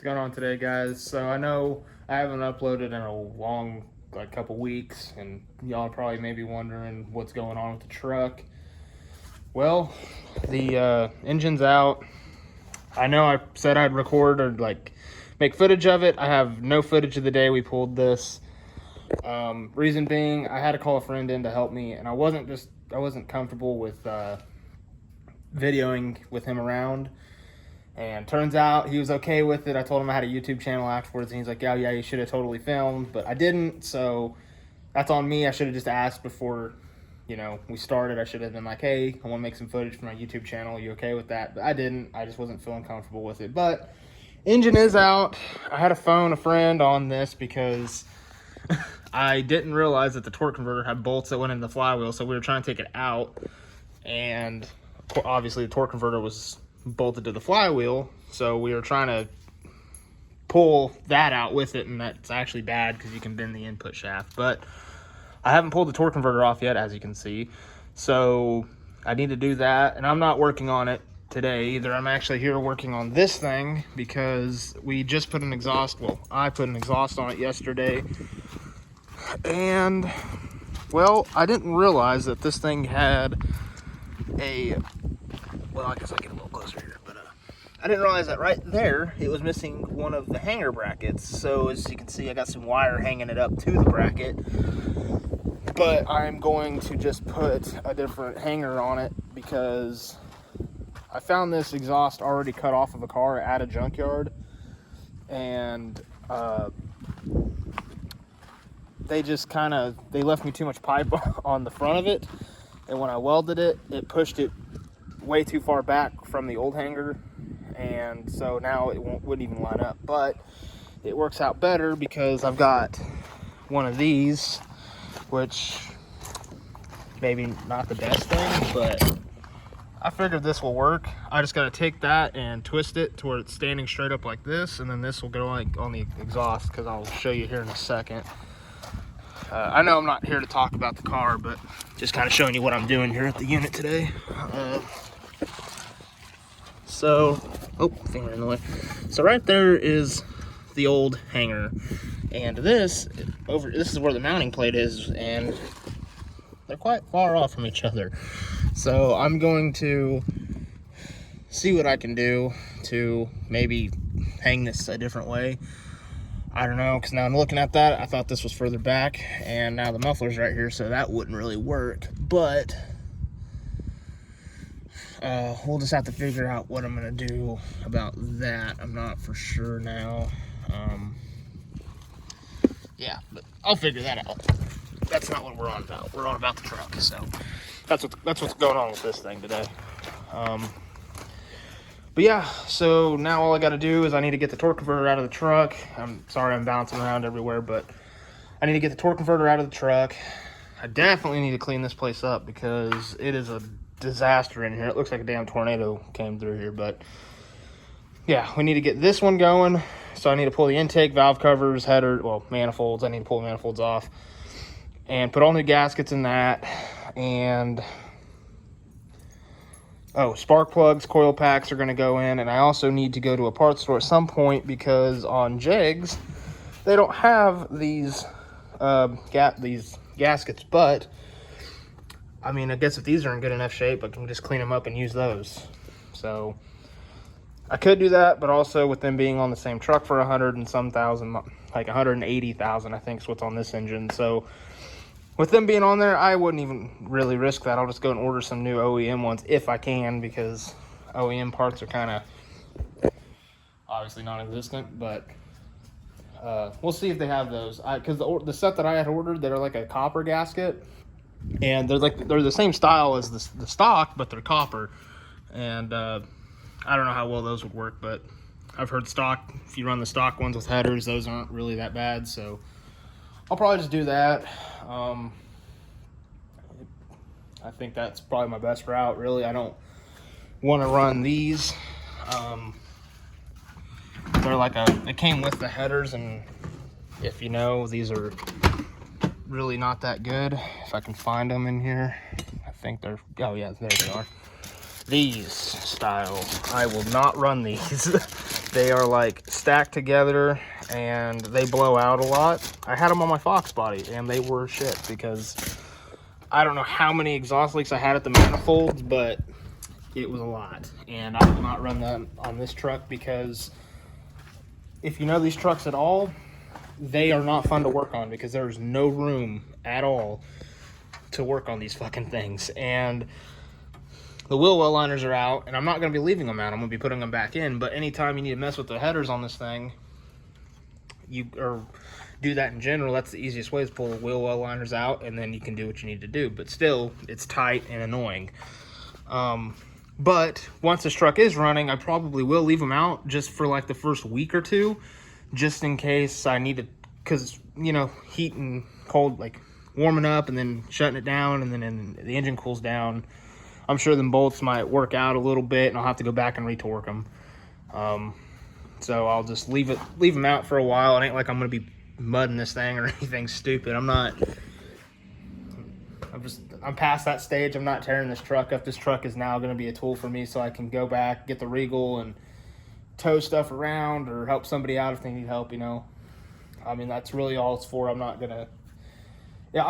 What's going on today, guys? So I know I haven't uploaded in a long, couple weeks, and y'all are probably maybe wondering what's going on with the truck. Well, the engine's out. I know I said I'd record or make footage of it. I have no footage of the day we pulled this. Reason being, I had to call a friend in to help me, and I wasn't comfortable with videoing with him around. And turns out he was okay with it. I told him I had a YouTube channel afterwards, and he's like, yeah, you should have totally filmed, but I didn't, so that's on me. I should have just asked before, we started. I should have been like, hey, I want to make some footage for my YouTube channel. Are you okay with that? But I didn't. I just wasn't feeling comfortable with it. But engine is out. I had to phone a friend on this because I didn't realize that the torque converter had bolts that went in the flywheel, so we were trying to take it out, and obviously the torque converter was bolted to the flywheel, so we were trying to pull that out with it, and that's actually bad because you can bend the input shaft. But I haven't pulled the torque converter off yet, as you can see, so I need to do that. And I'm not working on it today either. I'm actually here working on this thing because we just put an exhaust, well, I put an exhaust on it yesterday, and well, I didn't realize that this thing had I guess I get a little closer here, but I didn't realize that right there it was missing one of the hanger brackets. So as you can see, I got some wire hanging it up to the bracket, but I'm going to just put a different hanger on it because I found this exhaust already cut off of a car at a junkyard, and they left me too much pipe on the front of it, and when I welded it, it pushed it way too far back from the old hanger, and so now it wouldn't even line up. But it works out better because I've got one of these, which maybe not the best thing, but I figured this will work. I just got to take that and twist it to where it's standing straight up like this, and then this will go on the exhaust, because I'll show you here in a second. I know I'm not here to talk about the car, but just kind of showing you what I'm doing here at the unit today. Finger in the way. So right there is the old hanger, and this is where the mounting plate is, and they're quite far off from each other. So I'm going to see what I can do to maybe hang this a different way. I don't know, because now I'm looking at that, I thought this was further back, and now the muffler's right here, so that wouldn't really work. But we'll just have to figure out what I'm going to do about that. I'm not for sure now. Yeah, but I'll figure that out. That's not what we're on about. We're on about the truck, so that's what's going on with this thing today. But yeah, so now all I got to do is I need to get the torque converter out of the truck. I'm sorry I'm bouncing around everywhere, but I need to get the torque converter out of the truck. I definitely need to clean this place up because it is a disaster in here. It looks like a damn tornado came through here, but yeah, we need to get this one going. So I need to pull the intake, valve covers, header, manifolds. I need to pull the manifolds off and put all new gaskets in that, and spark plugs, coil packs are going to go in, and I also need to go to a parts store at some point because on Jegs they don't have these gaskets. But I mean, I guess if these are in good enough shape, I can just clean them up and use those. So I could do that, but also with them being on the same truck for 100 and some thousand, like 180,000, I think is what's on this engine. So with them being on there, I wouldn't even really risk that. I'll just go and order some new OEM ones if I can, because OEM parts are kind of obviously non-existent. But we'll see if they have those. Because the set that I had ordered, they're like a copper gasket, and they're the same style as the stock, but they're copper. And I don't know how well those would work, but I've heard stock, if you run the stock ones with headers, those aren't really that bad. So I'll probably just do that. I think that's probably my best route, really. I don't want to run these. They came with the headers, and if you know, these are really not that good. If I can find them in here, I think they're, oh yeah, there they are. These style, I will not run these. They are like stacked together and they blow out a lot. I had them on my Fox body and they were shit because I don't know how many exhaust leaks I had at the manifolds, but it was a lot. And I will not run them on this truck because if you know these trucks at all, they are not fun to work on because there's no room at all to work on these fucking things. And the wheel well liners are out, and I'm not going to be leaving them out. I'm going to be putting them back in. But anytime you need to mess with the headers on this thing, or do that in general, that's the easiest way is pull the wheel well liners out, and then you can do what you need to do. But still, it's tight and annoying. But once this truck is running, I probably will leave them out just for like the first week or two, just in case I need to, because, you know, heat and cold, like warming up and then shutting it down, and then the engine cools down. I'm sure them bolts might work out a little bit, and I'll have to go back and retorque them. So I'll just leave them out for a while. It ain't like I'm going to be mudding this thing or anything stupid. I'm past that stage. I'm not tearing this truck up. This truck is now going to be a tool for me so I can go back, get the Regal, and tow stuff around or help somebody out if they need help, you know. I mean, that's really all it's for. I'm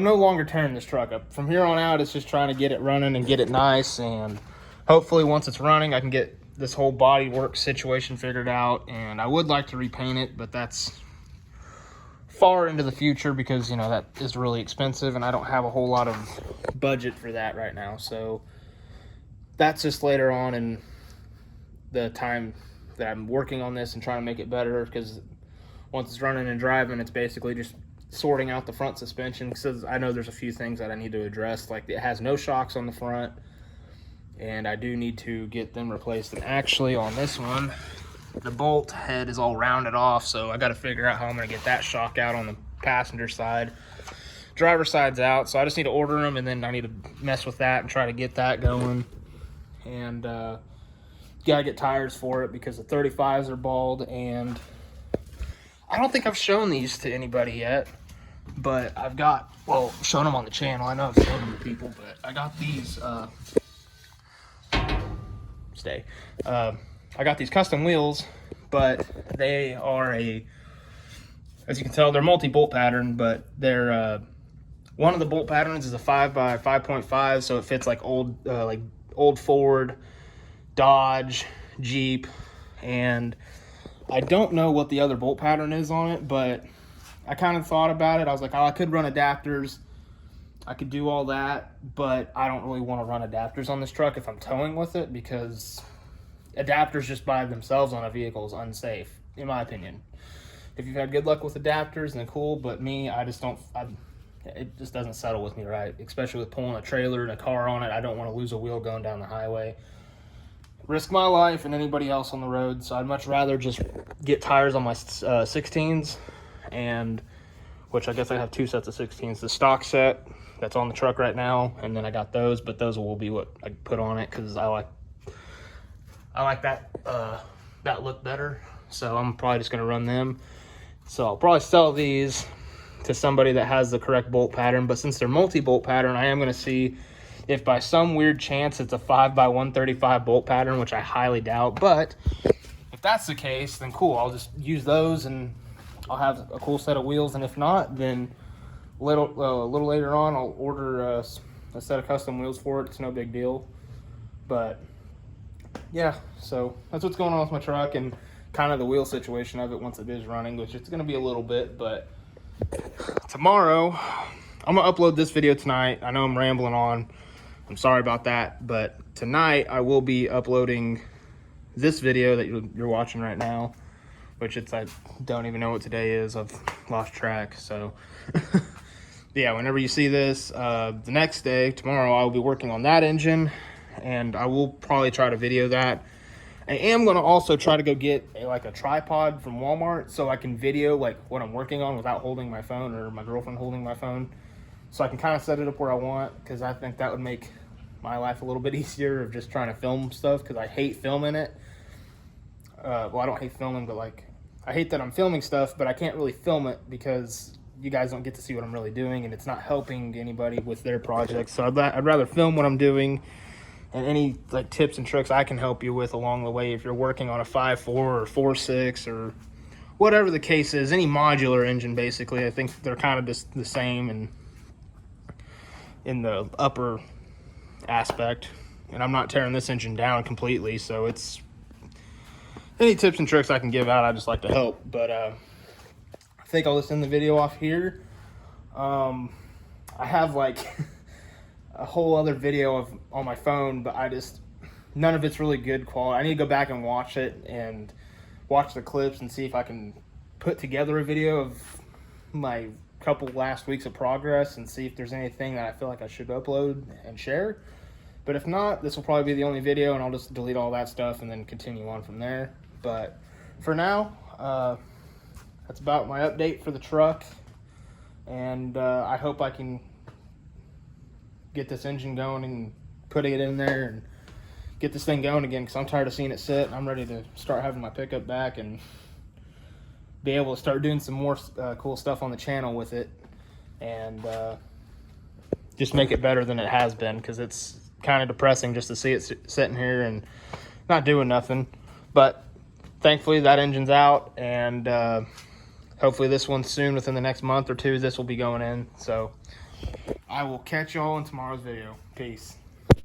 no longer tearing this truck up. From here on out, it's just trying to get it running and get it nice, and hopefully once it's running, I can get this whole body work situation figured out. And I would like to repaint it, but that's far into the future because, you know, that is really expensive, and I don't have a whole lot of budget for that right now. So that's just later on in the time that I'm working on this and trying to make it better, because once it's running and driving, it's basically just sorting out the front suspension, because I know there's a few things that I need to address. Like, it has no shocks on the front, and I do need to get them replaced. And actually on this one, the bolt head is all rounded off, so I got to figure out how I'm going to get that shock out on the passenger side. Driver side's out, so I just need to order them, and then I need to mess with that and try to get that going. And gotta get tires for it because the 35s are bald, and I don't think I've shown these to anybody yet, but I've got, well, shown them on the channel. I know I've shown them to people, but I got these, I got these custom wheels, but they are as you can tell, they're multi-bolt pattern, but they're, one of the bolt patterns is a 5x5.5, so it fits like old Ford, Dodge, Jeep, and I don't know what the other bolt pattern is on it, but I kind of thought about it. I was like, oh, I could run adapters. I could do all that, but I don't really want to run adapters on this truck if I'm towing with it, because adapters just by themselves on a vehicle is unsafe, in my opinion. If you've had good luck with adapters, then cool, but me, I just don't, it just doesn't settle with me right, especially with pulling a trailer and a car on it. I don't want to lose a wheel going down the highway, risk my life and anybody else on the road. So I'd much rather just get tires on my 16s, and which I guess I have two sets of 16s, the stock set that's on the truck right now, and then I got those, but those will be what I put on it because I like that look better. So I'm probably just gonna run them. So I'll probably sell these to somebody that has the correct bolt pattern, but since they're multi-bolt pattern, I am gonna see if by some weird chance it's a 5x135 bolt pattern, which I highly doubt. But if that's the case, then cool, I'll just use those and I'll have a cool set of wheels. And if not, then a little later on, I'll order a set of custom wheels for it. It's no big deal. But yeah, so that's what's going on with my truck and kind of the wheel situation of it once it is running, which it's going to be a little bit. But tomorrow, I'm going to upload this video tonight. I know I'm rambling on. I'm sorry about that. But tonight, I will be uploading this video that you're watching right now, which I don't even know what today is. I've lost track. So yeah, whenever you see this, the next day, tomorrow, I'll be working on that engine, and I will probably try to video that. I am going to also try to go get a tripod from Walmart so I can video like what I'm working on without holding my phone or my girlfriend holding my phone, so I can kind of set it up where I want, because I think that would make my life a little bit easier of just trying to film stuff, because I hate filming it. Well, I don't hate filming, but like I hate that I'm filming stuff, but I can't really film it because you guys don't get to see what I'm really doing, and it's not helping anybody with their projects. So I'd rather film what I'm doing and any like tips and tricks I can help you with along the way if you're working on a 5.4 or 4.6 or whatever the case is, any modular engine basically. I think they're kind of just the same in the upper aspect. And I'm not tearing this engine down completely, so it's any tips and tricks I can give out, I just like to help. But I think I'll just end the video off here. I have like a whole other video on my phone, but none of it's really good quality. I need to go back and watch it and watch the clips and see if I can put together a video of my couple last weeks of progress and see if there's anything that I feel like I should upload and share. But if not, this will probably be the only video, and I'll just delete all that stuff and then continue on from there. But for now, that's about my update for the truck. And I hope I can get this engine going and putting it in there and get this thing going again, because I'm tired of seeing it sit. I'm ready to start having my pickup back and be able to start doing some more cool stuff on the channel with it, and just make it better than it has been, because it's kind of depressing just to see it sitting here and not doing nothing. But thankfully that engine's out, and hopefully this one soon, within the next month or two, this will be going in. So I will catch y'all in tomorrow's video. Peace.